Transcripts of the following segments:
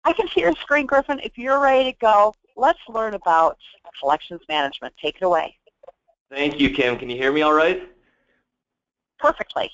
I can see your screen, Griffin. If you're ready to go, let's learn about collections management. Take it away. Thank you, Kim. Can you hear me all right? Perfectly.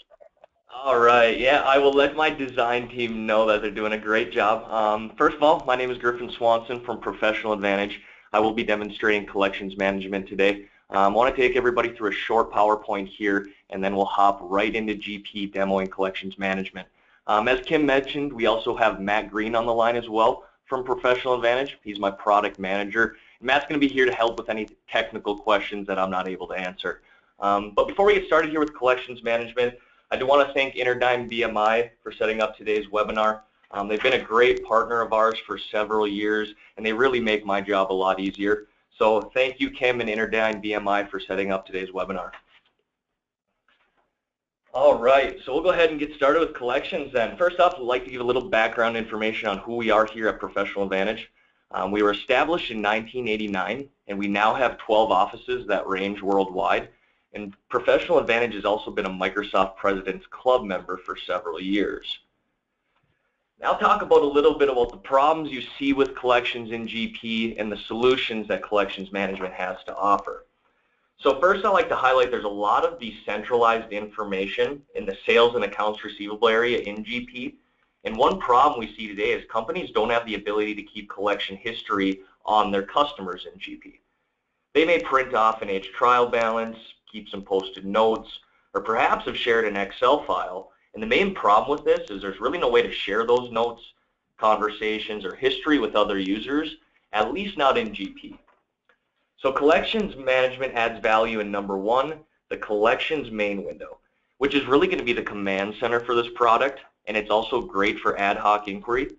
All right. Yeah, I will let my design team know that they're doing a great job. First of all, my name is Griffin Swanson from Professional Advantage. I will be demonstrating collections management today. I want to take everybody through a short PowerPoint here, and then we'll hop right into GP demoing collections management. As Kim mentioned, we also have Matt Green on the line as well from Professional Advantage. He's my product manager. Matt's going to be here to help with any technical questions that I'm not able to answer. But before we get started here with collections management, I do want to thank Interdyne BMI for setting up today's webinar. They've been a great partner of ours for several years, and they really make my job a lot easier. So thank you, Kim and Interdyne BMI, for setting up today's webinar. All right, so we'll go ahead and get started with collections then. First off, I'd like to give a little background information on who we are here at Professional Advantage. We were established in 1989, and we now have 12 offices that range worldwide. And Professional Advantage has also been a Microsoft President's Club member for several years. Now I'll talk about a little bit about the problems you see with collections in GP and the solutions that collections management has to offer. So first, I'd like to highlight there's a lot of decentralized information in the sales and accounts receivable area in GP. And one problem we see today is companies don't have the ability to keep collection history on their customers in GP. They may print off an age trial balance, keep some posted notes, or perhaps have shared an Excel file. And the main problem with this is there's really no way to share those notes, conversations, or history with other users, at least not in GP. So collections management adds value in number one, the collections main window, which is really going to be the command center for this product, and it's also great for ad hoc inquiry.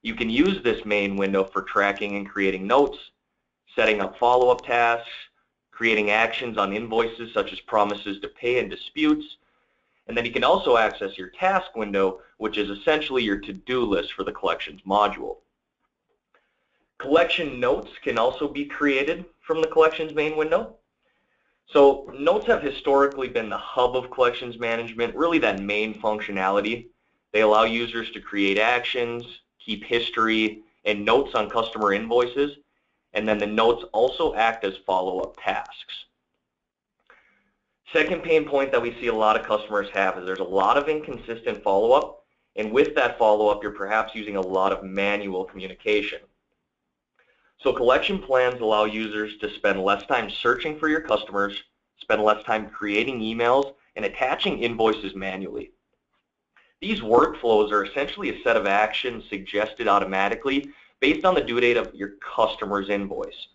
You can use this main window for tracking and creating notes, setting up follow-up tasks, creating actions on invoices such as promises to pay and disputes, and then you can also access your task window, which is essentially your to-do list for the collections module. Collection notes can also be created from the collections main window. So notes have historically been the hub of collections management, really that main functionality. They allow users to create actions, keep history, and notes on customer invoices, and then the notes also act as follow-up tasks. Second pain point that we see a lot of customers have is there's a lot of inconsistent follow-up, and with that follow-up, you're perhaps using a lot of manual communication. So collection plans allow users to spend less time searching for your customers, spend less time creating emails, and attaching invoices manually. These workflows are essentially a set of actions suggested automatically based on the due date of your customer's invoice.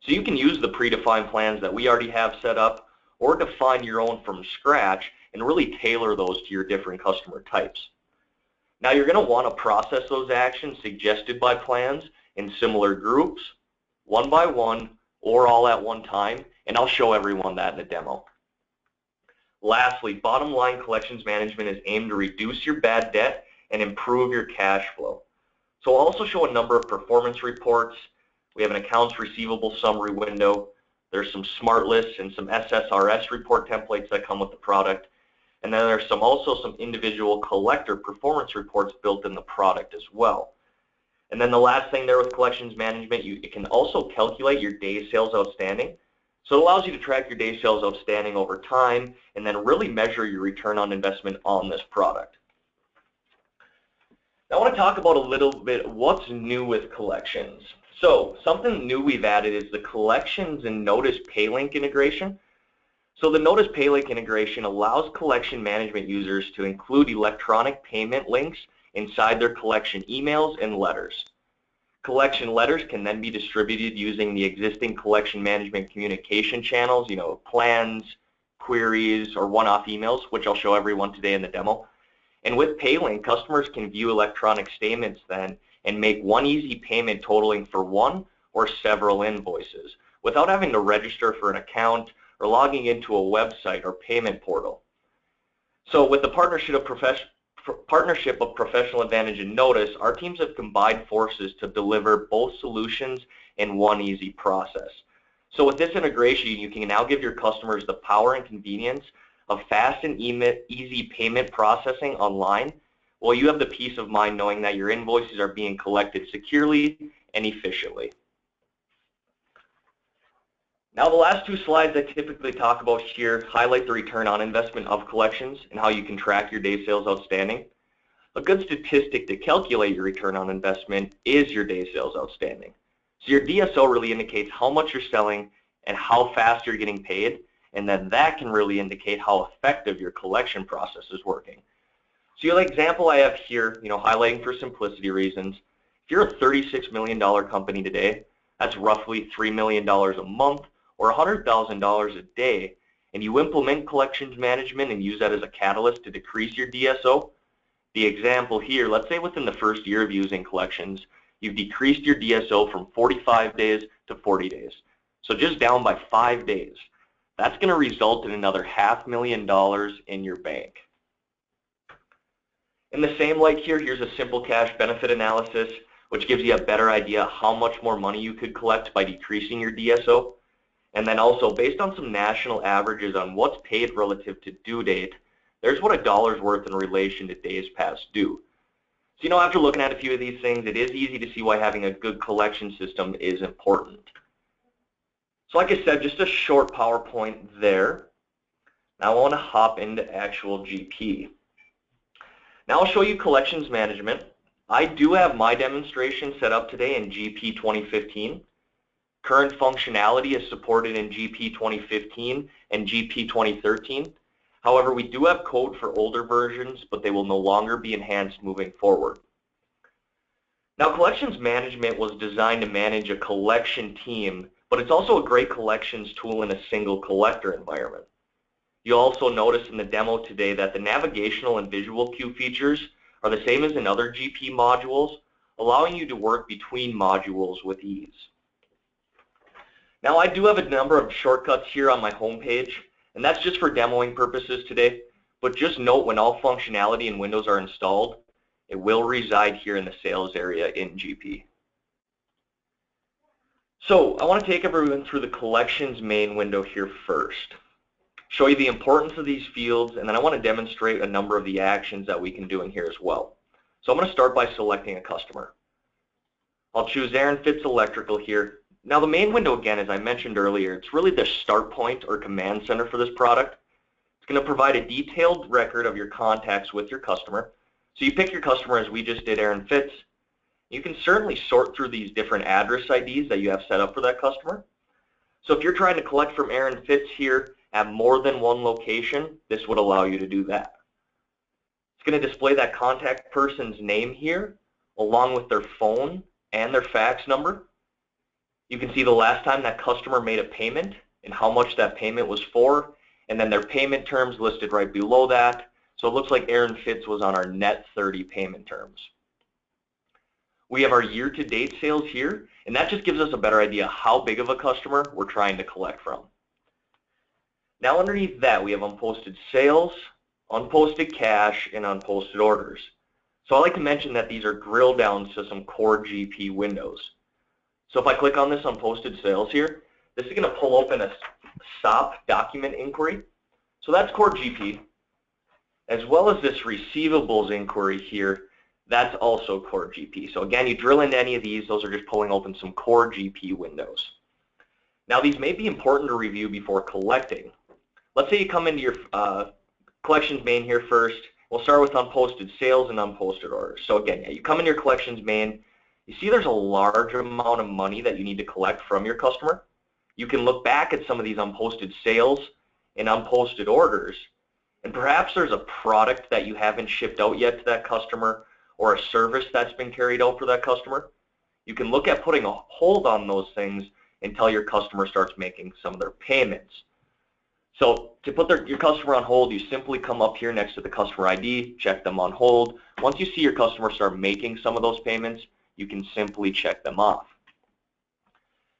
So you can use the predefined plans that we already have set up, or define your own from scratch and really tailor those to your different customer types. Now you're going to want to process those actions suggested by plans in similar groups, one by one, or all at one time, and I'll show everyone that in the demo. Lastly, bottom line collections management is aimed to reduce your bad debt and improve your cash flow. So I'll also show a number of performance reports. We have an accounts receivable summary window. There's some smart lists and some SSRS report templates that come with the product. And then there's also some individual collector performance reports built in the product as well. And then the last thing there with collections management, it can also calculate your days sales outstanding. So it allows you to track your days sales outstanding over time and then really measure your return on investment on this product. Now I want to talk about a little bit what's new with collections. So something new we've added is the collections and notice pay link integration. So the notice pay link integration allows collection management users to include electronic payment links inside their collection emails and letters. Collection letters can then be distributed using the existing collection management communication channels, plans, queries, or one-off emails, which I'll show everyone today in the demo. And with PayLink, customers can view electronic statements then and make one easy payment totaling for one or several invoices without having to register for an account or logging into a website or payment portal. So with the partnership of Professional Advantage and Notice, our teams have combined forces to deliver both solutions in one easy process. So with this integration, you can now give your customers the power and convenience of fast and easy payment processing online well, you have the peace of mind knowing that your invoices are being collected securely and efficiently. Now the last two slides I typically talk about here highlight the return on investment of collections and how you can track your day sales outstanding. A good statistic to calculate your return on investment is your day sales outstanding. So your DSO really indicates how much you're selling and how fast you're getting paid, and then that can really indicate how effective your collection process is working. So the example I have here, highlighting for simplicity reasons, if you're a $36 million company today, that's roughly $3 million a month or $100,000 a day, and you implement collections management and use that as a catalyst to decrease your DSO. The example here, let's say within the first year of using collections, you've decreased your DSO from 45 days to 40 days. So just down by 5 days. That's going to result in another $500,000 in your bank. In the same light here, here's a simple cash benefit analysis, which gives you a better idea how much more money you could collect by decreasing your DSO. And then also, based on some national averages on what's paid relative to due date, there's what a dollar's worth in relation to days past due. So, after looking at a few of these things, it is easy to see why having a good collection system is important. So like I said, just a short PowerPoint there. Now I want to hop into actual GP. Now I'll show you collections management. I do have my demonstration set up today in GP 2015. Current functionality is supported in GP 2015 and GP 2013. However, we do have code for older versions, but they will no longer be enhanced moving forward. Now, collections management was designed to manage a collection team, but it's also a great collections tool in a single collector environment. You'll also notice in the demo today that the navigational and visual queue features are the same as in other GP modules, allowing you to work between modules with ease. Now, I do have a number of shortcuts here on my home page, and that's just for demoing purposes today, but just note when all functionality in Windows are installed, it will reside here in the sales area in GP. So I want to take everyone through the collections main window here first, show you the importance of these fields, and then I want to demonstrate a number of the actions that we can do in here as well. So I'm going to start by selecting a customer. I'll choose Aaron Fitz Electrical here. Now the main window, again, as I mentioned earlier, it's really the start point or command center for this product. It's going to provide a detailed record of your contacts with your customer. So you pick your customer as we just did, Aaron Fitz. You can certainly sort through these different address IDs that you have set up for that customer. So if you're trying to collect from Aaron Fitz here at more than one location, this would allow you to do that. It's going to display that contact person's name here, along with their phone and their fax number. You can see the last time that customer made a payment and how much that payment was for, and then their payment terms listed right below that. So it looks like Aaron Fitz was on our net 30 payment terms. We have our year-to-date sales here, and that just gives us a better idea how big of a customer we're trying to collect from. Now underneath that, we have unposted sales, unposted cash, and unposted orders. So I like to mention that these are drill downs to some core GP windows. So if I click on this unposted sales here, this is going to pull open a SOP document inquiry. So that's core GP, as well as this receivables inquiry here. That's also core GP. So again, you drill into any of these, those are just pulling open some core GP windows. Now these may be important to review before collecting. Let's say you come into your collections main here first. We'll start with unposted sales and unposted orders. So again, you come into your collections main, you see there's a large amount of money that you need to collect from your customer. You can look back at some of these unposted sales and unposted orders, and perhaps there's a product that you haven't shipped out yet to that customer, or a service that's been carried out for that customer. You can look at putting a hold on those things until your customer starts making some of their payments. So to put your customer on hold, you simply come up here next to the customer ID, check them on hold. Once you see your customer start making some of those payments, you can simply check them off.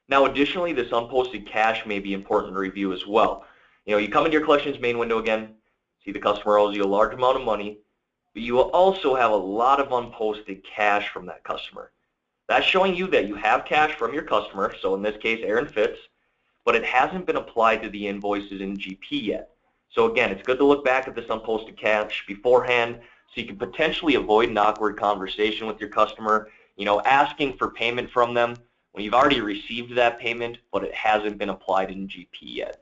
Now additionally, this unposted cash may be important to review as well. You come into your collections main window again, see the customer owes you a large amount of money, but you will also have a lot of unposted cash from that customer. That's showing you that you have cash from your customer, so in this case Aaron Fitz, but it hasn't been applied to the invoices in GP yet. So again, it's good to look back at this unposted cash beforehand So you can potentially avoid an awkward conversation with your customer, asking for payment from them when you've already received that payment, but it hasn't been applied in GP yet.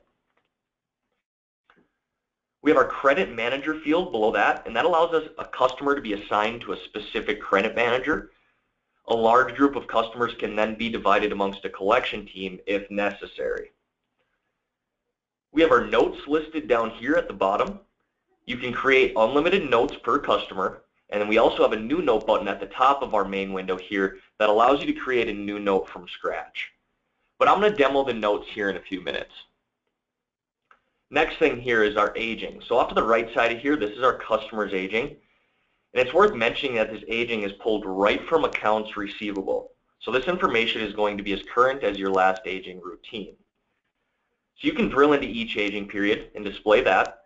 We have our credit manager field below that, and that allows us a customer to be assigned to a specific credit manager. A large group of customers can then be divided amongst a collection team if necessary. We have our notes listed down here at the bottom. You can create unlimited notes per customer, and then we also have a new note button at the top of our main window here that allows you to create a new note from scratch. But I'm going to demo the notes here in a few minutes. Next thing here is our aging. So off to the right side of here, this is our customer's aging. And it's worth mentioning that this aging is pulled right from accounts receivable. So this information is going to be as current as your last aging routine. So you can drill into each aging period and display that.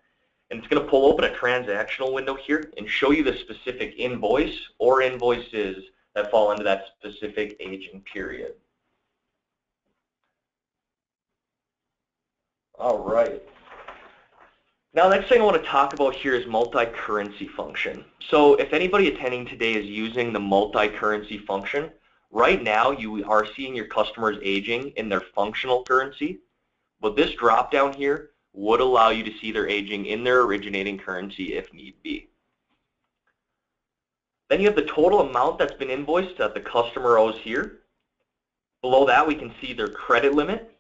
And it's going to pull open a transactional window here and show you the specific invoice or invoices that fall into that specific aging period. All right. Now, next thing I want to talk about here is multi-currency function. So if anybody attending today is using the multi-currency function, right now you are seeing your customers aging in their functional currency, but this drop down here would allow you to see their aging in their originating currency if need be. Then you have the total amount that's been invoiced that the customer owes here. Below that we can see their credit limit,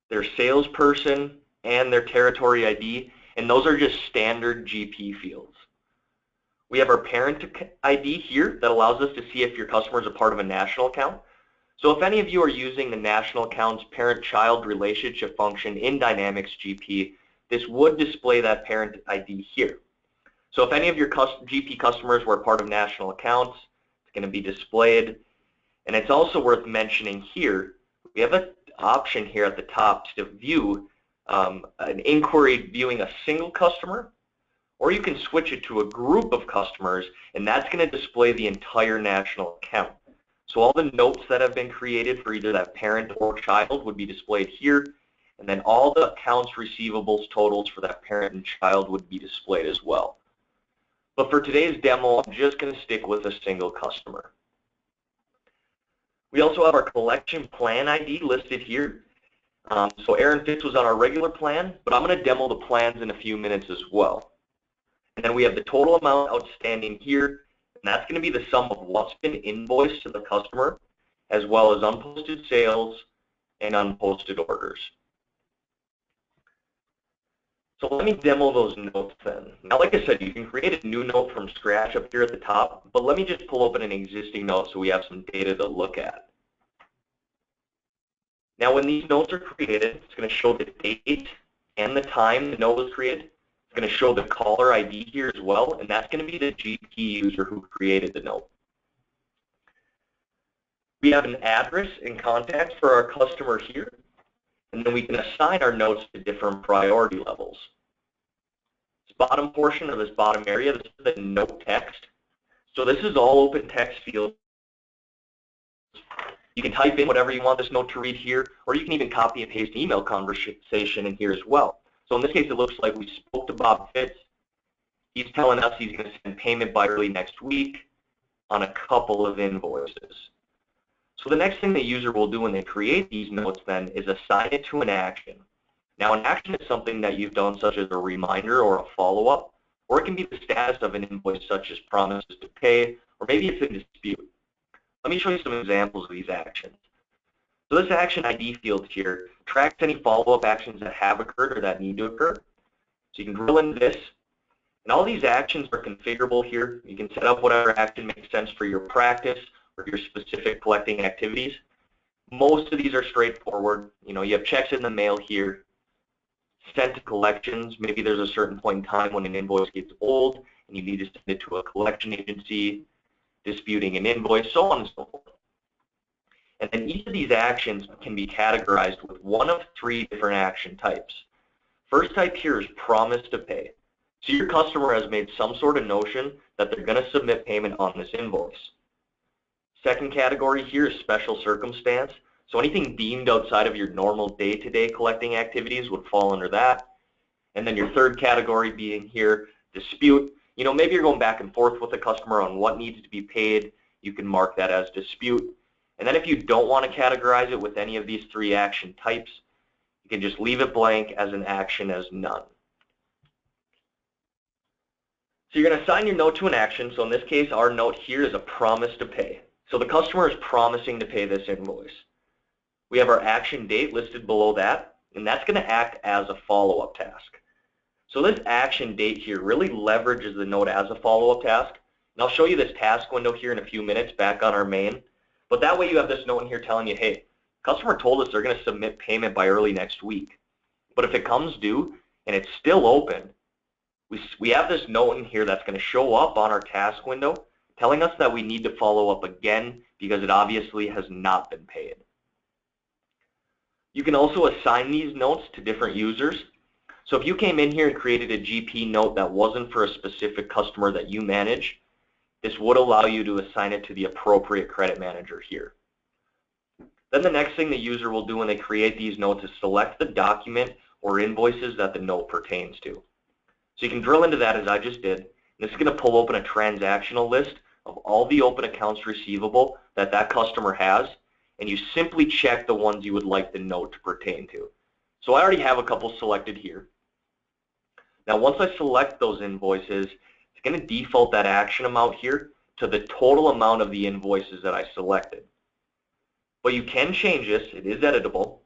their salesperson, and their territory ID, and those are just standard GP fields. We have our parent ID here that allows us to see if your customer is a part of a national account. So if any of you are using the national accounts parent-child relationship function in Dynamics GP, this would display that parent ID here. So if any of your GP customers were part of national accounts, it's going to be displayed. And it's also worth mentioning here, we have an option here at the top to view an inquiry viewing a single customer, or you can switch it to a group of customers, and that's going to display the entire national account. So all the notes that have been created for either that parent or child would be displayed here, and then all the accounts receivables totals for that parent and child would be displayed as well. But for today's demo, I'm just going to stick with a single customer. We also have our collection plan ID listed here. So Aaron Fitz was on our regular plan, but I'm going to demo the plans in a few minutes as well. And then we have the total amount outstanding here, and that's going to be the sum of what's been invoiced to the customer, as well as unposted sales and unposted orders. So let me demo those notes then. Now, like I said, you can create a new note from scratch up here at the top, but let me just pull open an existing note so we have some data to look at. Now, when these notes are created, it's going to show the date and the time the note was created. It's going to show the caller ID here as well, and that's going to be the GP user who created the note. We have an address and contact for our customer here, and then we can assign our notes to different priority levels. This bottom portion of this bottom area, this is the note text. So this is all open text fields. You can type in whatever you want this note to read here, or you can even copy and paste email conversation in here as well. So in this case, it looks like we spoke to Bob Fitz. He's telling us he's going to send payment by early next week on a couple of invoices. So the next thing the user will do when they create these notes then is assign it to an action. Now, an action is something that you've done, such as a reminder or a follow-up, or it can be the status of an invoice, such as promises to pay, or maybe it's in dispute. Let me show you some examples of these actions. So this action ID field here tracks any follow-up actions that have occurred or that need to occur. So you can drill into this, and all these actions are configurable here. You can set up whatever action makes sense for your practice or your specific collecting activities. Most of these are straightforward. You have checks in the mail here, sent to collections. Maybe there's a certain point in time when an invoice gets old and you need to send it to a collection agency, disputing an invoice, so on and so forth. And then each of these actions can be categorized with one of three different action types. First type here is promise to pay. So your customer has made some sort of notion that they're going to submit payment on this invoice. Second category here is special circumstance. So anything deemed outside of your normal day-to-day collecting activities would fall under that. And then your third category being here, dispute. maybe you're going back and forth with the customer on what needs to be paid. You can mark that as dispute. And then if you don't want to categorize it with any of these 3 action types, you can just leave it blank as an action as none. So you're going to assign your note to an action. So in this case, our note here is a promise to pay. So the customer is promising to pay this invoice. We have our action date listed below that, and that's going to act as a follow-up task. So this action date here really leverages the note as a follow-up task. And I'll show you this task window here in a few minutes back on our main. But that way you have this note in here telling you, hey, customer told us they're going to submit payment by early next week. But if it comes due and it's still open, we have this note in here that's going to show up on our task window telling us that we need to follow up again because it obviously has not been paid. You can also assign these notes to different users. So if you came in here and created a GP note that wasn't for a specific customer that you manage, this would allow you to assign it to the appropriate credit manager here. Then the next thing the user will do when they create these notes is select the document or invoices that the note pertains to. So you can drill into that as I just did. This is going to pull open a transactional list of all the open accounts receivable that that customer has, and you simply check the ones you would like the note to pertain to. So I already have a couple selected here. Now once I select those invoices, it's going to default that action amount here to the total amount of the invoices that I selected. But you can change this. It is editable.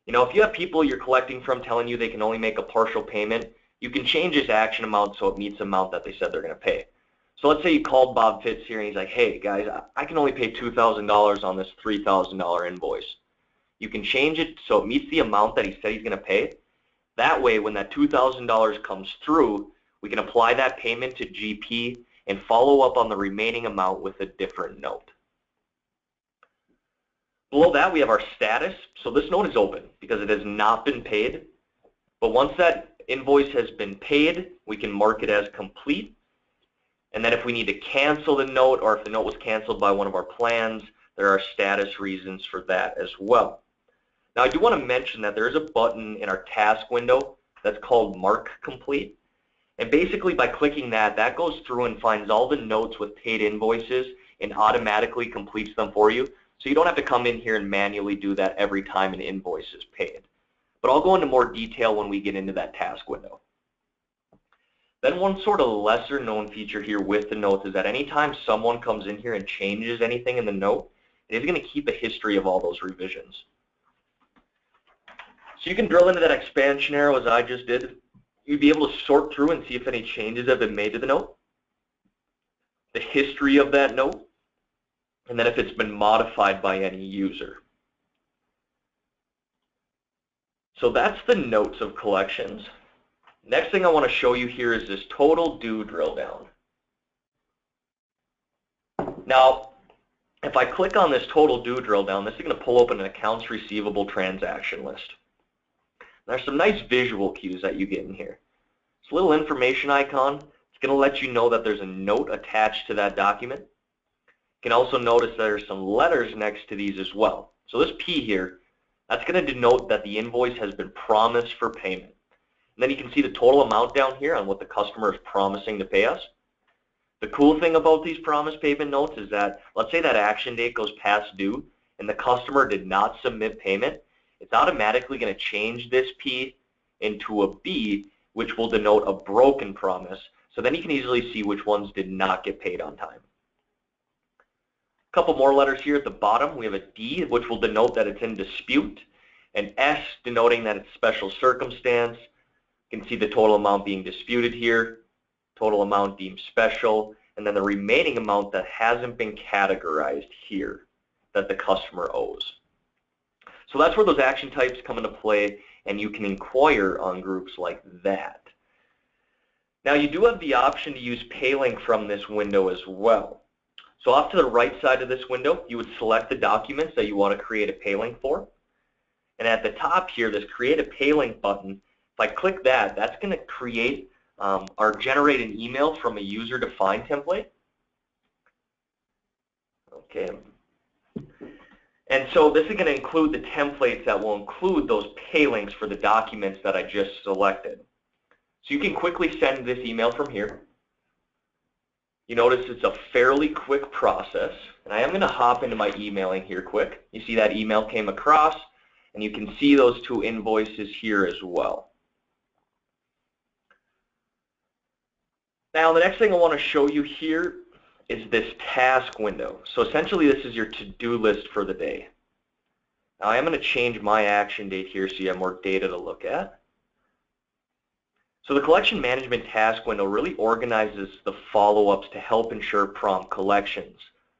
If you have people you're collecting from telling you they can only make a partial payment, you can change this action amount so it meets the amount that they said they're going to pay. So let's say you called Bob Fitz here and he's like, hey guys, I can only pay $2,000 on this $3,000 invoice. You can change it so it meets the amount that he said he's going to pay. That way, when that $2,000 comes through, we can apply that payment to GP and follow up on the remaining amount with a different note. Below that, we have our status. So this note is open because it has not been paid. But once that invoice has been paid, we can mark it as complete. And then if we need to cancel the note or if the note was canceled by one of our plans, there are status reasons for that as well. Now I do want to mention that there is a button in our task window that's called Mark Complete. And basically by clicking that, that goes through and finds all the notes with paid invoices and automatically completes them for you. So you don't have to come in here and manually do that every time an invoice is paid. But I'll go into more detail when we get into that task window. Then one sort of lesser known feature here with the notes is that anytime someone comes in here and changes anything in the note, it is going to keep a history of all those revisions. So you can drill into that expansion arrow as I just did. You'd be able to sort through and see if any changes have been made to the note, the history of that note, and then if it's been modified by any user. So that's the notes of collections. Next thing I want to show you here is this total due drill down. Now, if I click on this total due drill down, this is going to pull open an accounts receivable transaction list. There's some nice visual cues that you get in here. This little information icon, it's going to let you know that there's a note attached to that document. You can also notice there's some letters next to these as well. So this P here, that's going to denote that the invoice has been promised for payment. And then you can see the total amount down here on what the customer is promising to pay us. The cool thing about these promise payment notes is that, let's say that action date goes past due and the customer did not submit payment, it's automatically going to change this P into a B, which will denote a broken promise. So then you can easily see which ones did not get paid on time. A couple more letters here at the bottom. We have a D, which will denote that it's in dispute, an S denoting that it's special circumstance. You can see the total amount being disputed here, total amount deemed special, and then the remaining amount that hasn't been categorized here that the customer owes. So that's where those action types come into play, and you can inquire on groups like that. Now you do have the option to use Paylink from this window as well. So off to the right side of this window, you would select the documents that you want to create a Paylink for. And at the top here, this Create a Paylink button, if I click that, that's going to create or generate an email from a user-defined template. Okay. And so this is going to include the templates that will include those pay links for the documents that I just selected. So you can quickly send this email from here. You notice it's a fairly quick process, and I am going to hop into my emailing here quick. You see that email came across, and you can see those two invoices here as well. Now the next thing I want to show you here is this task window. So essentially this is your to-do list for the day. Now I am going to change my action date here so you have more data to look at. So the collection management task window really organizes the follow-ups to help ensure prompt collections.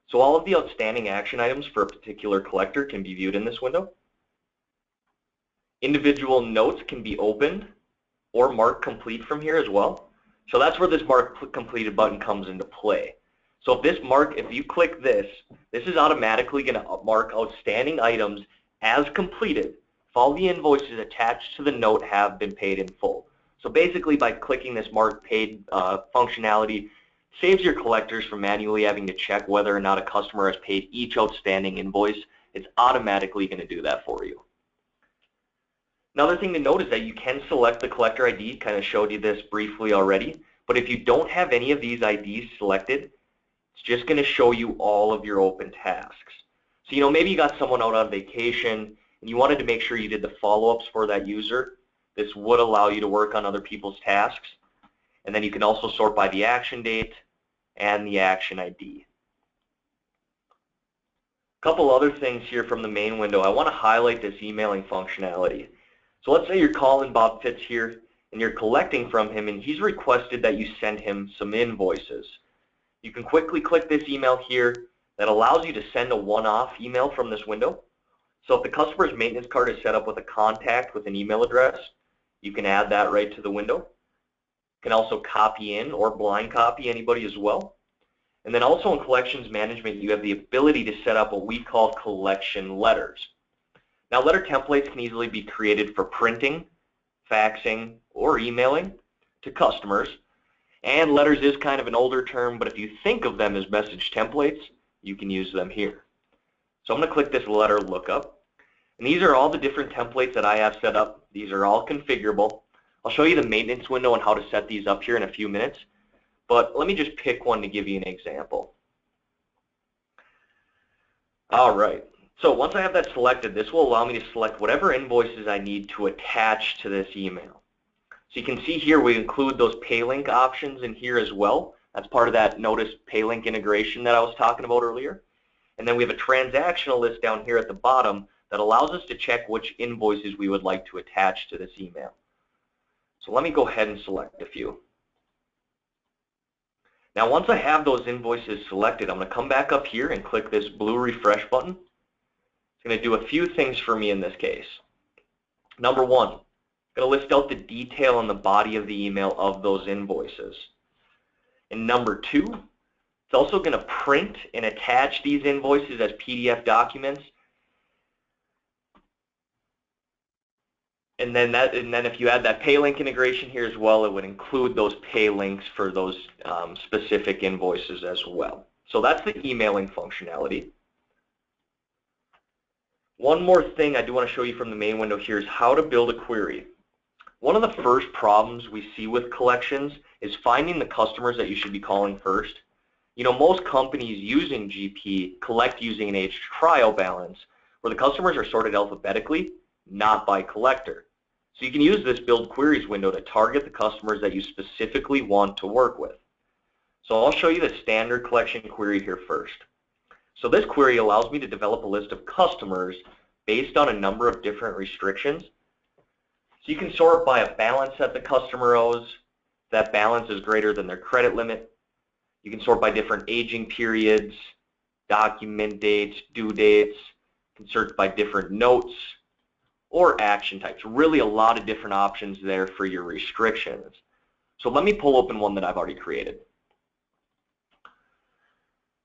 So all of the outstanding action items for a particular collector can be viewed in this window. Individual notes can be opened or marked complete from here as well. So that's where this mark completed button comes into play. So if you click this is automatically going to mark outstanding items as completed if all the invoices attached to the note have been paid in full. So basically by clicking this mark paid functionality saves your collectors from manually having to check whether or not a customer has paid each outstanding invoice. It's automatically going to do that for you. Another thing to note is that you can select the collector ID, kind of showed you this briefly already, but if you don't have any of these IDs selected, it's just going to show you all of your open tasks. So maybe you got someone out on vacation and you wanted to make sure you did the follow-ups for that user. This would allow you to work on other people's tasks. And then you can also sort by the action date and the action ID. A couple other things here from the main window. I want to highlight this emailing functionality. So let's say you're calling Bob Fitz here and you're collecting from him and he's requested that you send him some invoices. You can quickly click this email here that allows you to send a one-off email from this window. So if the customer's maintenance card is set up with a contact with an email address, you can add that right to the window. You can also copy in or blind copy anybody as well. And then also in collections management, you have the ability to set up what we call collection letters. Now letter templates can easily be created for printing, faxing, or emailing to customers. And letters is kind of an older term, but if you think of them as message templates, you can use them here. So I'm going to click this letter lookup. And these are all the different templates that I have set up. These are all configurable. I'll show you the maintenance window and how to set these up here in a few minutes. But let me just pick one to give you an example. All right. So once I have that selected, this will allow me to select whatever invoices I need to attach to this email. So you can see here we include those pay link options in here as well. That's part of that notice pay link integration that I was talking about earlier. And then we have a transactional list down here at the bottom that allows us to check which invoices we would like to attach to this email. So let me go ahead and select a few. Now once I have those invoices selected, I'm going to come back up here and click this blue refresh button. It's going to do a few things for me in this case. Number one, I'm going to list out the detail in the body of the email of those invoices. And number two, it's also going to print and attach these invoices as PDF documents. And then if you add that pay link integration here as well, it would include those pay links for those specific invoices as well. So that's the emailing functionality. One more thing I do want to show you from the main window here is how to build a query. One of the first problems we see with collections is finding the customers that you should be calling first. Most companies using GP collect using an aged trial balance where the customers are sorted alphabetically, not by collector. So you can use this build queries window to target the customers that you specifically want to work with. So I'll show you the standard collection query here first. So this query allows me to develop a list of customers based on a number of different restrictions. So you can sort by a balance that the customer owes. That balance is greater than their credit limit. You can sort by different aging periods, document dates, due dates. You can search by different notes or action types. Really a lot of different options there for your restrictions. So let me pull open one that I've already created.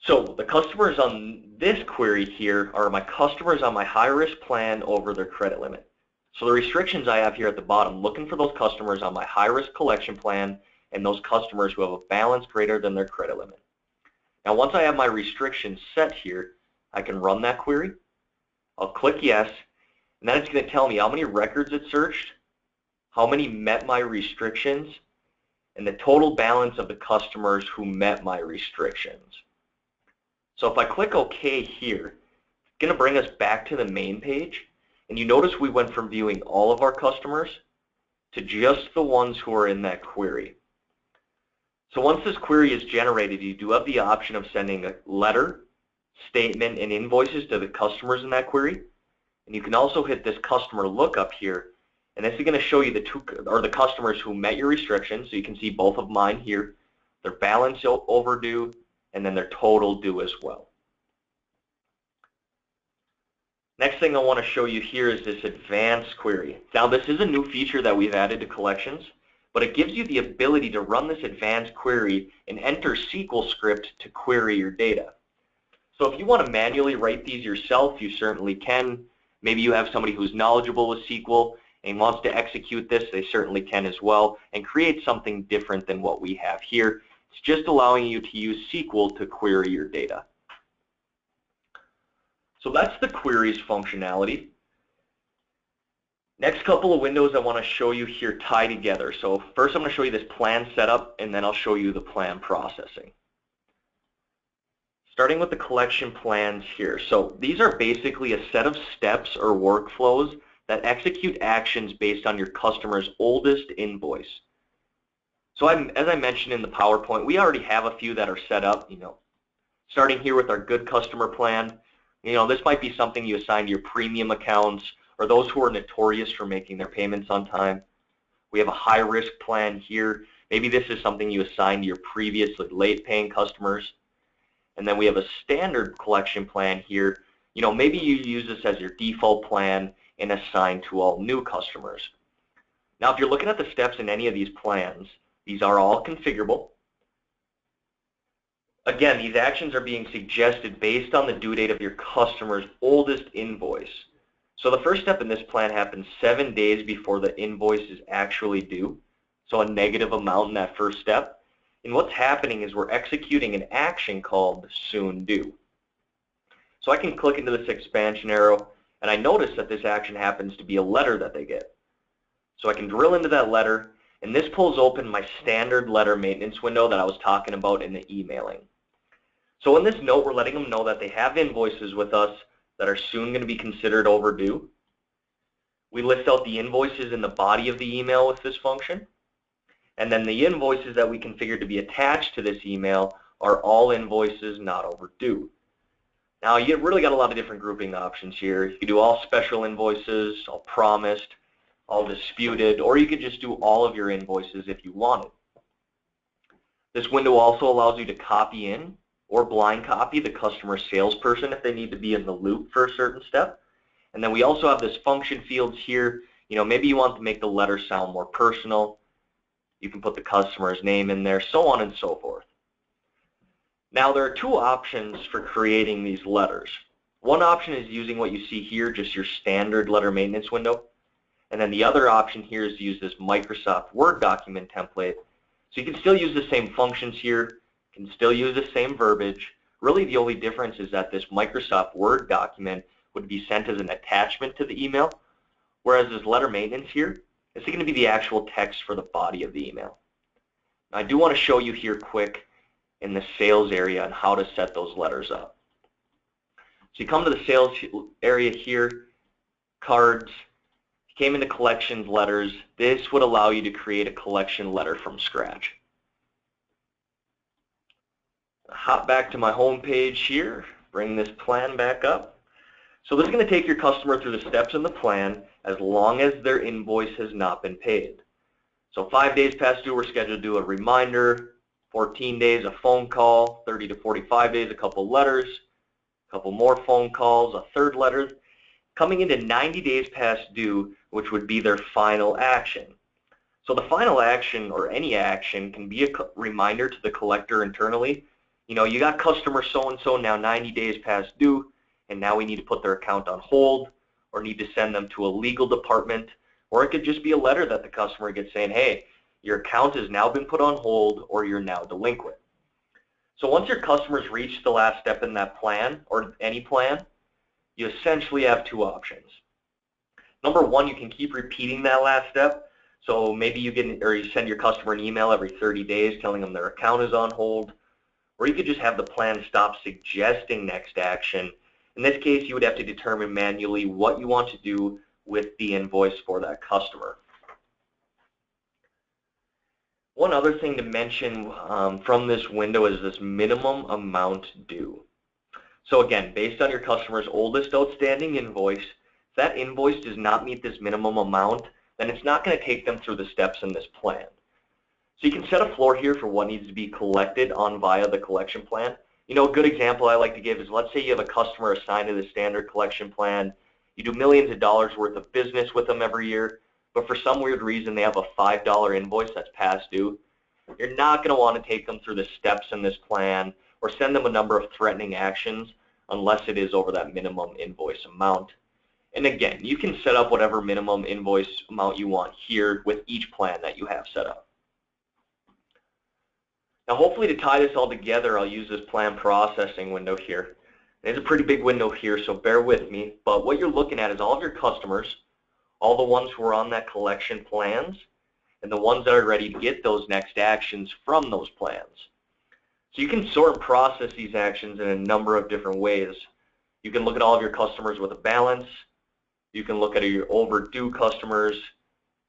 So the customers on this query here are my customers on my high-risk plan over their credit limit. So the restrictions I have here at the bottom, looking for those customers on my high-risk collection plan and those customers who have a balance greater than their credit limit. Now once I have my restrictions set here, I can run that query. I'll click yes, and then it's going to tell me how many records it searched, how many met my restrictions, and the total balance of the customers who met my restrictions. So if I click OK here, it's going to bring us back to the main page, and you notice we went from viewing all of our customers to just the ones who are in that query. So once this query is generated, you do have the option of sending a letter, statement, and invoices to the customers in that query. And you can also hit this customer lookup here, and this is going to show you the customers who met your restrictions. So you can see both of mine here, their balance overdue, and then their total due as well. Next thing I want to show you here is this advanced query. Now this is a new feature that we've added to collections, but it gives you the ability to run this advanced query and enter SQL script to query your data. So if you want to manually write these yourself, you certainly can. Maybe you have somebody who's knowledgeable with SQL and wants to execute this, they certainly can as well, and create something different than what we have here. It's just allowing you to use SQL to query your data. So that's the queries functionality. Next couple of windows I want to show you here tie together. So first I'm going to show you this plan setup, and then I'll show you the plan processing. Starting with the collection plans here. So these are basically a set of steps or workflows that execute actions based on your customer's oldest invoice. So as I mentioned in the PowerPoint, we already have a few that are set up, starting here with our good customer plan. This might be something you assign to your premium accounts or those who are notorious for making their payments on time. We have a high risk plan here. Maybe this is something you assign to your previously late paying customers. And then we have a standard collection plan here. Maybe you use this as your default plan and assign to all new customers. Now if you're looking at the steps in any of these plans, these are all configurable. Again, these actions are being suggested based on the due date of your customer's oldest invoice. So the first step in this plan happens 7 days before the invoice is actually due, so a negative amount in that first step. And what's happening is we're executing an action called soon due. So I can click into this expansion arrow, and I notice that this action happens to be a letter that they get. So I can drill into that letter, and this pulls open my standard letter maintenance window that I was talking about in the emailing. So in this note, we're letting them know that they have invoices with us that are soon going to be considered overdue. We list out the invoices in the body of the email with this function. And then the invoices that we configured to be attached to this email are all invoices not overdue. Now you really got a lot of different grouping options here. You can do all special invoices, all promised, all disputed, or you could just do all of your invoices if you wanted. This window also allows you to copy in or blind copy the customer salesperson if they need to be in the loop for a certain step. And then we also have this function fields here. Maybe you want to make the letter sound more personal. You can put the customer's name in there, so on and so forth. Now there are two options for creating these letters. One option is using what you see here, just your standard letter maintenance window. And then the other option here is to use this Microsoft Word document template. So you can still use the same functions here, can still use the same verbiage. Really the only difference is that this Microsoft Word document would be sent as an attachment to the email, whereas this letter maintenance here, it's going to be the actual text for the body of the email. Now, I do want to show you here quick in the sales area on how to set those letters up. So you come to the sales area here, cards, you came into collections letters. This would allow you to create a collection letter from scratch. Hop back to my home page here, bring this plan back up. So this is going to take your customer through the steps in the plan as long as their invoice has not been paid. So 5 days past due, we're scheduled to do a reminder, 14 days, a phone call, 30 to 45 days, a couple letters, a couple more phone calls, a third letter, coming into 90 days past due, which would be their final action. So the final action, or any action, can be a reminder to the collector internally. You got customer so-and-so now 90 days past due, and now we need to put their account on hold, or need to send them to a legal department, or it could just be a letter that the customer gets saying, hey, your account has now been put on hold, or you're now delinquent. So once your customers reach the last step in that plan, or any plan, you essentially have two options. Number one, you can keep repeating that last step. So maybe you send your customer an email every 30 days telling them their account is on hold, or you could just have the plan stop suggesting next action. In this case, you would have to determine manually what you want to do with the invoice for that customer. One other thing to mention from this window is this minimum amount due. So again, based on your customer's oldest outstanding invoice, if that invoice does not meet this minimum amount, then it's not going to take them through the steps in this plan. So you can set a floor here for what needs to be collected on via the collection plan. You know, a good example I like to give is, let's say you have a customer assigned to the standard collection plan. You do millions of dollars worth of business with them every year, but for some weird reason they have a $5 invoice that's past due. You're not going to want to take them through the steps in this plan or send them a number of threatening actions unless it is over that minimum invoice amount. And again, you can set up whatever minimum invoice amount you want here with each plan that you have set up. Now hopefully to tie this all together, I'll use this plan processing window here. It's a pretty big window here, so bear with me. But what you're looking at is all of your customers, all the ones who are on that collection plans, and the ones that are ready to get those next actions from those plans. So you can sort and process these actions in a number of different ways. You can look at all of your customers with a balance. You can look at your overdue customers.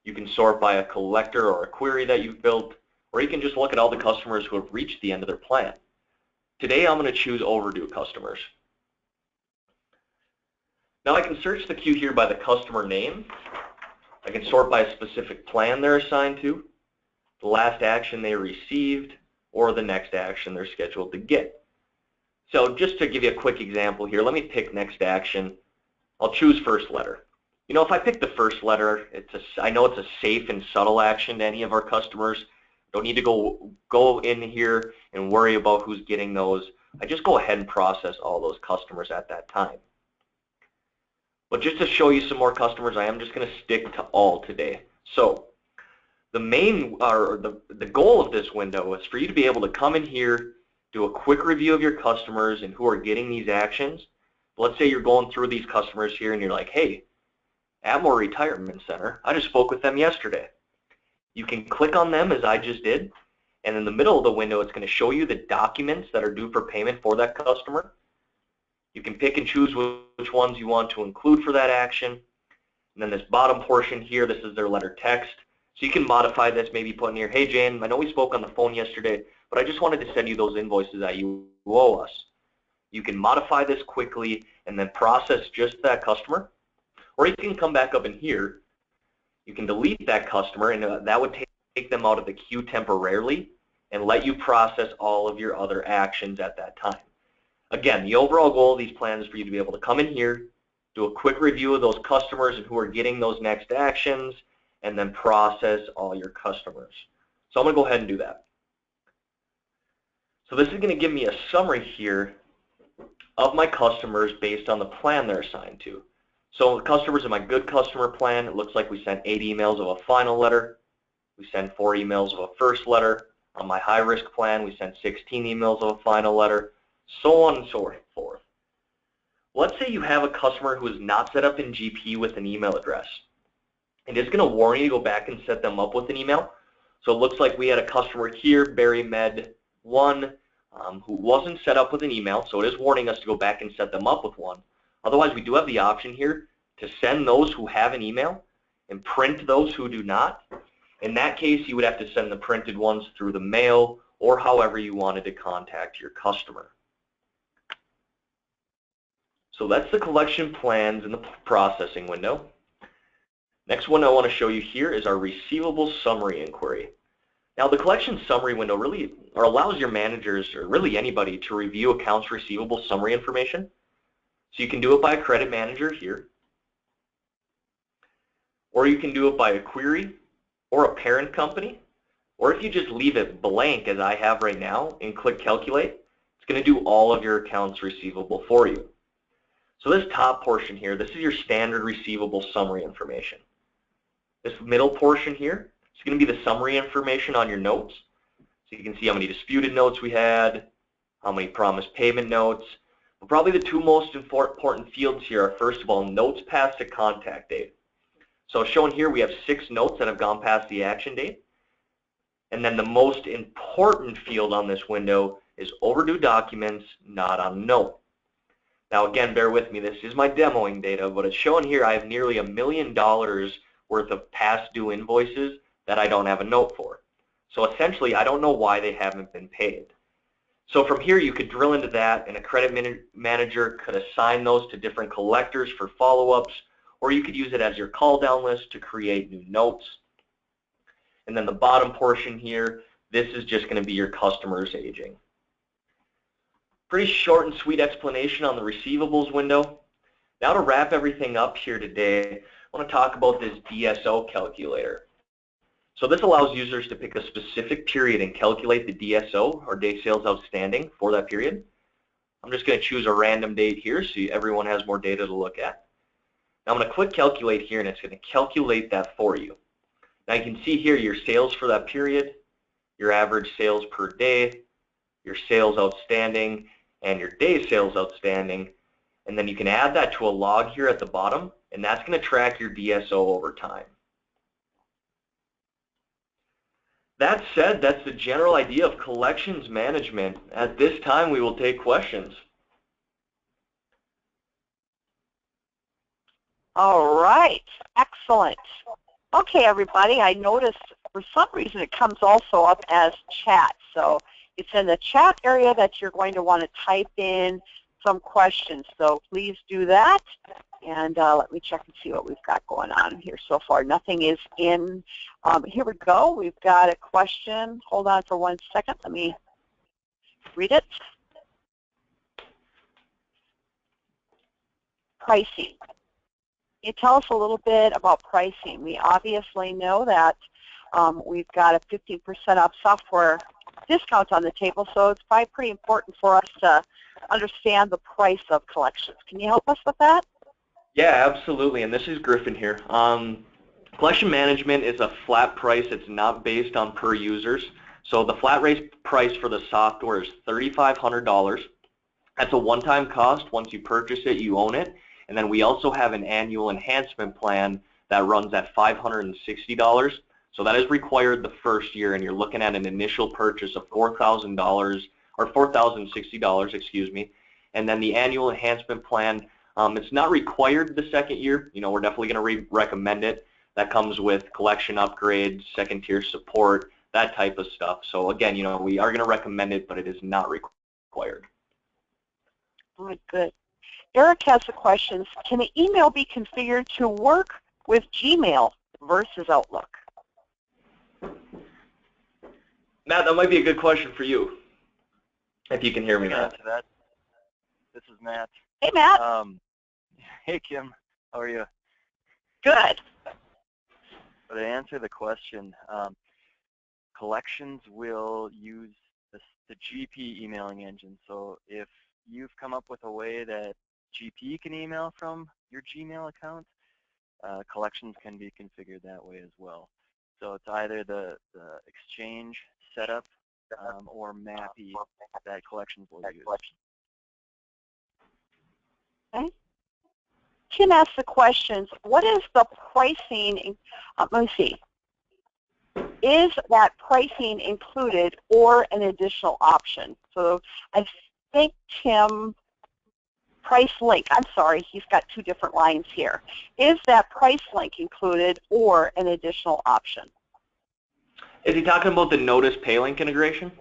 You can sort by a collector or a query that you've built, or you can just look at all the customers who have reached the end of their plan. Today I'm going to choose overdue customers. Now I can search the queue here by the customer name. I can sort by a specific plan they're assigned to, the last action they received, or the next action they're scheduled to get. So just to give you a quick example here, let me pick next action. I'll choose first letter. You know, if I pick the first letter, I know it's a safe and subtle action to any of our customers. Don't need to go in here and worry about who's getting those. I just go ahead and process all those customers at that time. But just to show you some more customers, I am just going to stick to all today. So the goal of this window is for you to be able to come in here, do a quick review of your customers and who are getting these actions. Let's say you're going through these customers here and you're like, hey, Atmore Retirement Center, I just spoke with them yesterday. You can click on them as I just did, and in the middle of the window it's going to show you the documents that are due for payment for that customer. You can pick and choose which ones you want to include for that action. And then this bottom portion here, this is their letter text. So you can modify this, maybe put in here, hey Jane, I know we spoke on the phone yesterday, but I just wanted to send you those invoices that you owe us. You can modify this quickly and then process just that customer. Or you can come back up in here, you can delete that customer, and that would take them out of the queue temporarily and let you process all of your other actions at that time. Again, the overall goal of these plans is for you to be able to come in here, do a quick review of those customers and who are getting those next actions, and then process all your customers. So I'm going to go ahead and do that. So this is going to give me a summary here of my customers based on the plan they're assigned to. So the customers in my good customer plan, it looks like we sent 8 emails of a final letter. We sent 4 emails of a first letter. On my high risk plan, we sent 16 emails of a final letter, so on and so forth. Let's say you have a customer who is not set up in GP with an email address. And it's going to warn you to go back and set them up with an email. So it looks like we had a customer here, BarryMed1, who wasn't set up with an email, so it is warning us to go back and set them up with one. Otherwise, we do have the option here to send those who have an email and print those who do not. In that case, you would have to send the printed ones through the mail or however you wanted to contact your customer. So that's the collection plans in the processing window. Next one I want to show you here is our receivable summary inquiry. Now the collection summary window really allows your managers or really anybody to review accounts receivable summary information. So you can do it by a credit manager here, or you can do it by a query or a parent company, or if you just leave it blank as I have right now and click calculate, it's going to do all of your accounts receivable for you. So this top portion here, this is your standard receivable summary information. This middle portion here, it's going to be the summary information on your notes. So you can see how many disputed notes we had, how many promised payment notes. But probably the 2 most important fields here are, first of all, notes past the contact date. So shown here, we have 6 notes that have gone past the action date. And then the most important field on this window is overdue documents not on note. Now again, bear with me, this is my demoing data, but it's shown here I have nearly $1 million worth of past due invoices that I don't have a note for. So essentially, I don't know why they haven't been paid. So from here, you could drill into that, and a credit manager could assign those to different collectors for follow-ups, or you could use it as your call-down list to create new notes. And then the bottom portion here, this is just going to be your customers aging. Pretty short and sweet explanation on the receivables window. Now to wrap everything up here today, I want to talk about this DSO calculator. So this allows users to pick a specific period and calculate the DSO, or day sales outstanding, for that period. I'm just going to choose a random date here so everyone has more data to look at. Now I'm going to click calculate here, and it's going to calculate that for you. Now you can see here your sales for that period, your average sales per day, your sales outstanding, and your day sales outstanding. And then you can add that to a log here at the bottom, and that's going to track your DSO over time. That said, that's the general idea of collections management. At this time, we will take questions. All right, excellent. Okay, everybody, I noticed for some reason it comes also up as chat. So it's in the chat area that you're going to want to type in some questions. So please do that. And let me check and see what we've got going on here so far. Nothing is in. Here we go. We've got a question. Hold on for 1 second. Let me read it. Pricing. Can you tell us a little bit about pricing? We obviously know that we've got a 15% off software discount on the table, so it's probably pretty important for us to understand the price of collections. Can you help us with that? Yeah, absolutely. And this is Griffin here. Collection management is a flat price. It's not based on per users. So the flat rate price for the software is $3,500. That's a one-time cost. Once you purchase it, you own it. And then we also have an annual enhancement plan that runs at $560. So that is required the first year, and you're looking at an initial purchase of $4,000 or $4,060, excuse me. And then the annual enhancement plan, it's not required the second year. You know, we're definitely going to recommend it. That comes with collection upgrades, second-tier support, that type of stuff. So again, you know, we are going to recommend it, but it is not required. Good, good. Eric has a question. Can an email be configured to work with Gmail versus Outlook? Matt, that might be a good question for you, if you can hear me, Matt. To that. This is Matt. Hey, Matt. Hey, Kim. How are you? Good. To answer the question, collections will use the GP emailing engine. So if you've come up with a way that GP can email from your Gmail account, collections can be configured that way as well. So it's either the Exchange setup or MAPI that collections will use. Okay. Kim asked the questions, what is the pricing, let me see, is that pricing included or an additional option? So I think Tim, price link, I'm sorry, he's got two different lines here. Is that price link included or an additional option? Is he talking about the Notice Pay Link integration?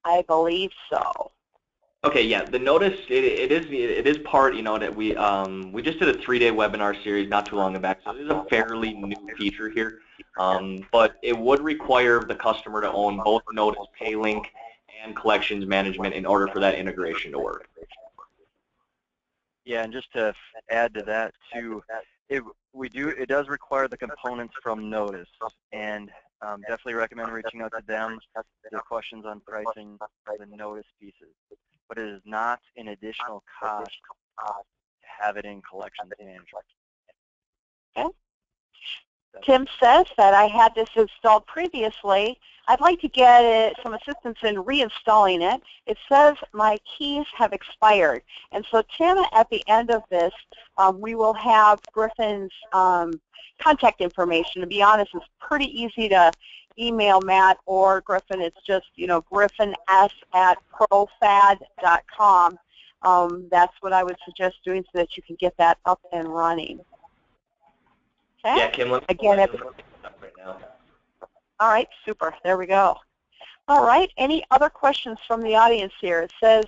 I believe so. Okay, yeah, the Notice, it is part, you know, that we just did a 3-day webinar series not too long back, so it is a fairly new feature here, but it would require the customer to own both Notice Pay Link and collections management in order for that integration to work. Yeah, and just to add to that too, it does require the components from Notice, and definitely recommend reaching out to them for the questions on pricing the Notice pieces. But it is not an additional cost to have it in collections management. Okay. Tim says that I had this installed previously. I'd like to get some assistance in reinstalling it. It says my keys have expired. And so, Tim, at the end of this, we will have Griffin's contact information. To be honest, it's pretty easy to email Matt or Griffin. It's just, griffins@profad.com. That's what I would suggest doing so that you can get that up and running. Okay? Yeah, Kim, let me again, right now. All right, super. There we go. All right, any other questions from the audience here? It says,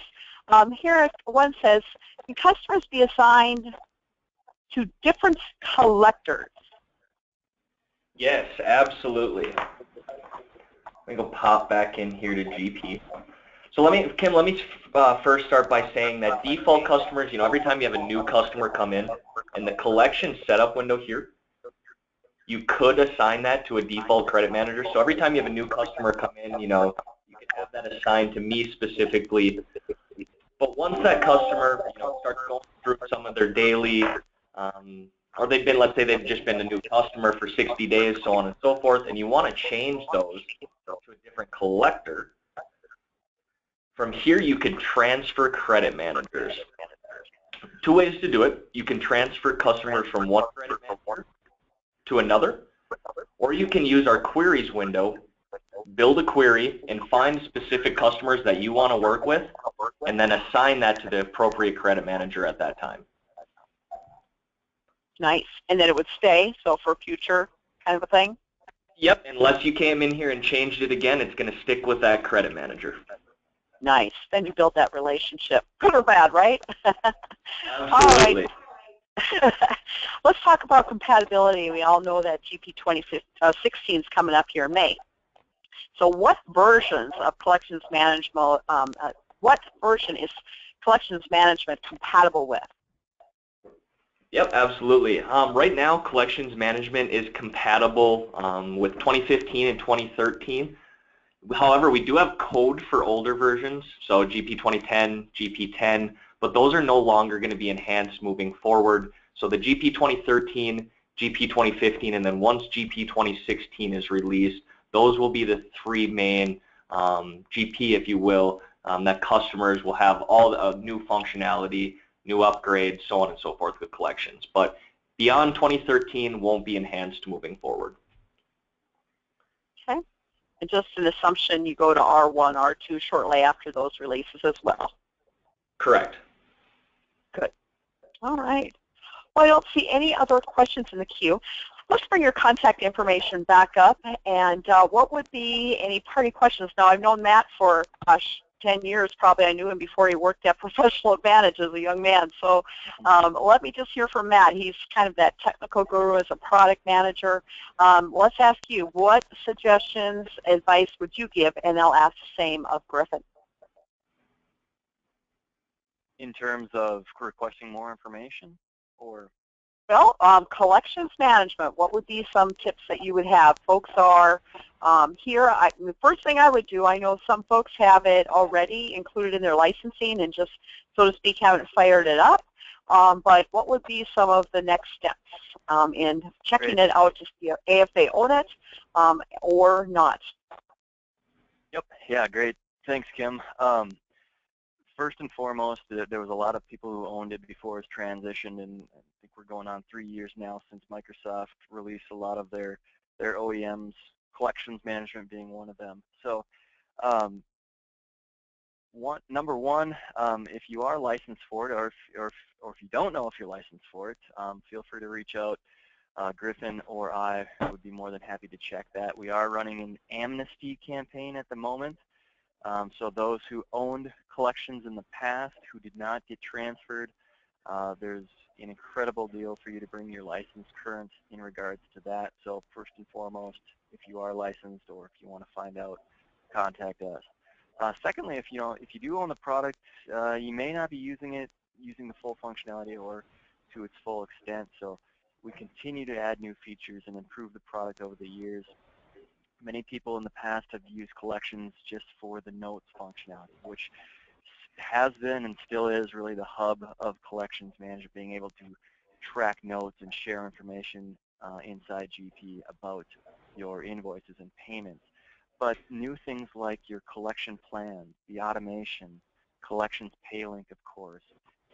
here one says, can customers be assigned to different collectors? Yes, absolutely. Let me go pop back in here to GP. So Kim, let me first start by saying that default customers, every time you have a new customer come in, the collection setup window here, you could assign that to a default credit manager. So every time you have a new customer come in, you can have that assigned to me specifically. But once that customer, starts going through some of their daily, or let's say they've just been a new customer for 60 days, so on and so forth, and you want to change those to a different collector, from here you can transfer credit managers. Two ways to do it. You can transfer customers from one credit manager to another, or you can use our queries window, build a query, and find specific customers that you want to work with, and then assign that to the appropriate credit manager at that time. Nice. And then it would stay, so for future kind of a thing? Yep, unless you came in here and changed it again, it's going to stick with that credit manager. Nice. Then you build that relationship. Good or bad, right? Absolutely. All right. Let's talk about compatibility. We all know that GP 2016 is coming up here in May. So what versions of collections management, what version is collections management compatible with? Yep, absolutely. Right now, collections management is compatible with 2015 and 2013. However, we do have code for older versions, so GP 2010, GP 10, but those are no longer going to be enhanced moving forward. So the GP 2013, GP 2015, and then once GP 2016 is released, those will be the three main GP, if you will, that customers will have all the new functionality, new upgrades, so on and so forth with collections. But beyond 2013 won't be enhanced moving forward. Okay. And just an assumption, you go to R1, R2 shortly after those releases as well. Correct. Good. All right. Well, I don't see any other questions in the queue. Let's bring your contact information back up. And what would be any party questions? Now, I've known Matt for, 10 years probably. I knew him before he worked at Professional Advantage as a young man. So let me just hear from Matt. He's kind of that technical guru as a product manager. Let's ask you, what suggestions, advice would you give? And I'll ask the same of Griffin. In terms of requesting more information, or? Well, collections management, what would be some tips that you would have? Folks are here. The first thing I would do, I know some folks have it already included in their licensing and just, so to speak, haven't fired it up. But what would be some of the next steps in checking it out to see if they own it or not? Yep. Yeah, great. Thanks, Kim. First and foremost, there was a lot of people who owned it before it's transitioned, and I think we're going on 3 years now since Microsoft released a lot of their OEMs, collections management being one of them. So number one, if you are licensed for it, or if you don't know if you're licensed for it, feel free to reach out. Griffin or I would be more than happy to check that. We are running an amnesty campaign at the moment. So those who owned collections in the past who did not get transferred, there's an incredible deal for you to bring your license current in regards to that. So first and foremost, if you are licensed or if you want to find out, contact us. Secondly, if you do own the product, you may not be using the full functionality or to its full extent. So we continue to add new features and improve the product over the years. Many people in the past have used collections just for the notes functionality, which has been and still is really the hub of collections management, being able to track notes and share information inside GP about your invoices and payments. But new things like your collection plan, the automation, collections pay link, of course,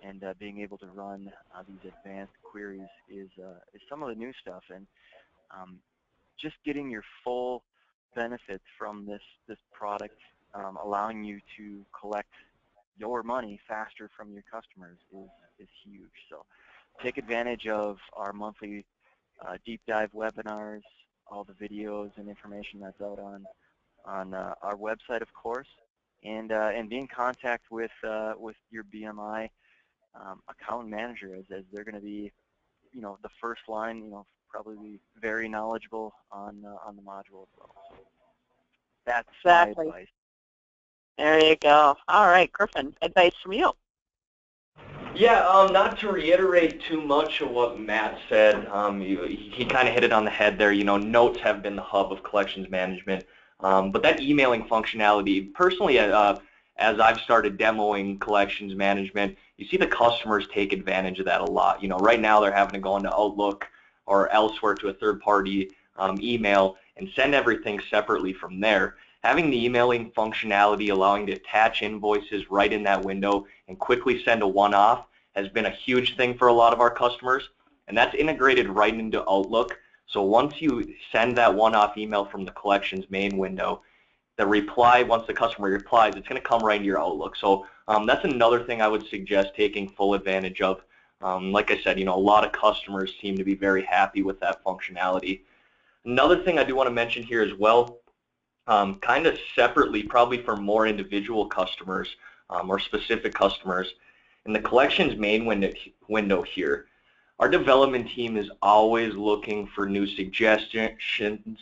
and being able to run these advanced queries is some of the new stuff. And just getting your full benefits from this product, allowing you to collect your money faster from your customers is huge. So take advantage of our monthly deep dive webinars, all the videos and information that's out on our website, of course, and be in contact with your BMI account manager, as they're going to be, the first line, probably be very knowledgeable on the module as well. So that's Exactly. my advice. There you go. All right, Griffin, advice from you. Yeah, not to reiterate too much of what Matt said, he kind of hit it on the head there. Notes have been the hub of collections management, but that emailing functionality, personally, as I've started demoing collections management, you see the customers take advantage of that a lot. Right now they're having to go into Outlook or elsewhere to a third-party email and send everything separately from there. Having the emailing functionality allowing to attach invoices right in that window and quickly send a one-off has been a huge thing for a lot of our customers, and that's integrated right into Outlook. So once you send that one-off email from the collections main window, the reply, once the customer replies, it's going to come right into your Outlook. So that's another thing I would suggest taking full advantage of. Like I said, a lot of customers seem to be very happy with that functionality. Another thing I do want to mention here as well, kind of separately, probably for more individual customers or specific customers, in the collections main window here, our development team is always looking for new suggestions,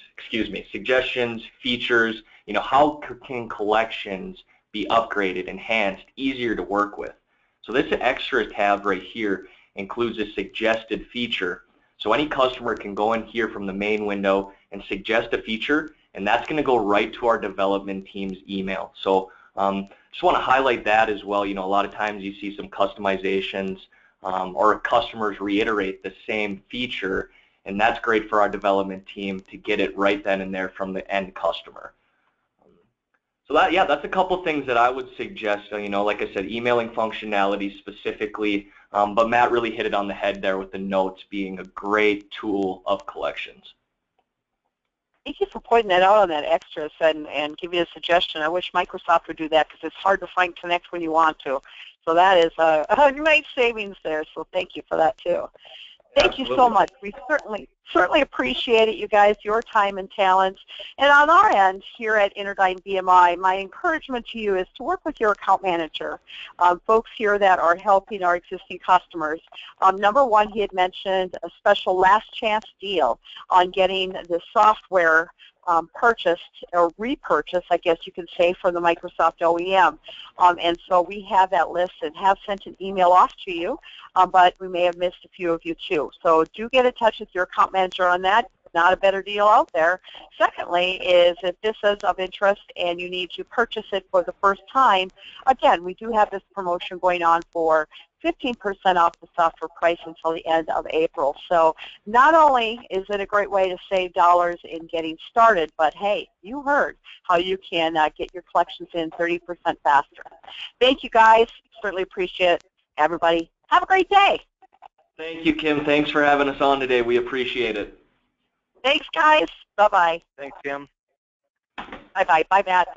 features. How can collections be upgraded, enhanced, easier to work with? So this extra tab right here includes a suggested feature. So any customer can go in here from the main window and suggest a feature, and that's going to go right to our development team's email. So just want to highlight that as well. A lot of times you see some customizations or customers reiterate the same feature, and that's great for our development team to get it right then and there from the end customer. So that's a couple things that I would suggest. Like I said, emailing functionality specifically, but Matt really hit it on the head there with the notes being a great tool of collections. Thank you for pointing that out on that extras and give you a suggestion. I wish Microsoft would do that because it's hard to find Connect when you want to. So that is a nice savings there, so thank you for that too. Thank you so much. We certainly appreciate it, you guys, your time and talents. And on our end here at Interdyne BMI, my encouragement to you is to work with your account manager, folks here that are helping our existing customers. Number one, he had mentioned a special last chance deal on getting the software purchased or repurchased, I guess you could say, from the Microsoft OEM. And so we have that list and have sent an email off to you, but we may have missed a few of you too. So do get in touch with your account manager on that. Not a better deal out there. Secondly is if this is of interest and you need to purchase it for the first time, again, we do have this promotion going on for 15% off the software price until the end of April. So not only is it a great way to save dollars in getting started, but hey, you heard how you can get your collections in 30% faster. Thank you guys. Certainly appreciate it. Everybody, have a great day. Thank you, Kim. Thanks for having us on today. We appreciate it. Thanks, guys. Bye-bye. Thanks, Kim. Bye-bye. Bye, Matt.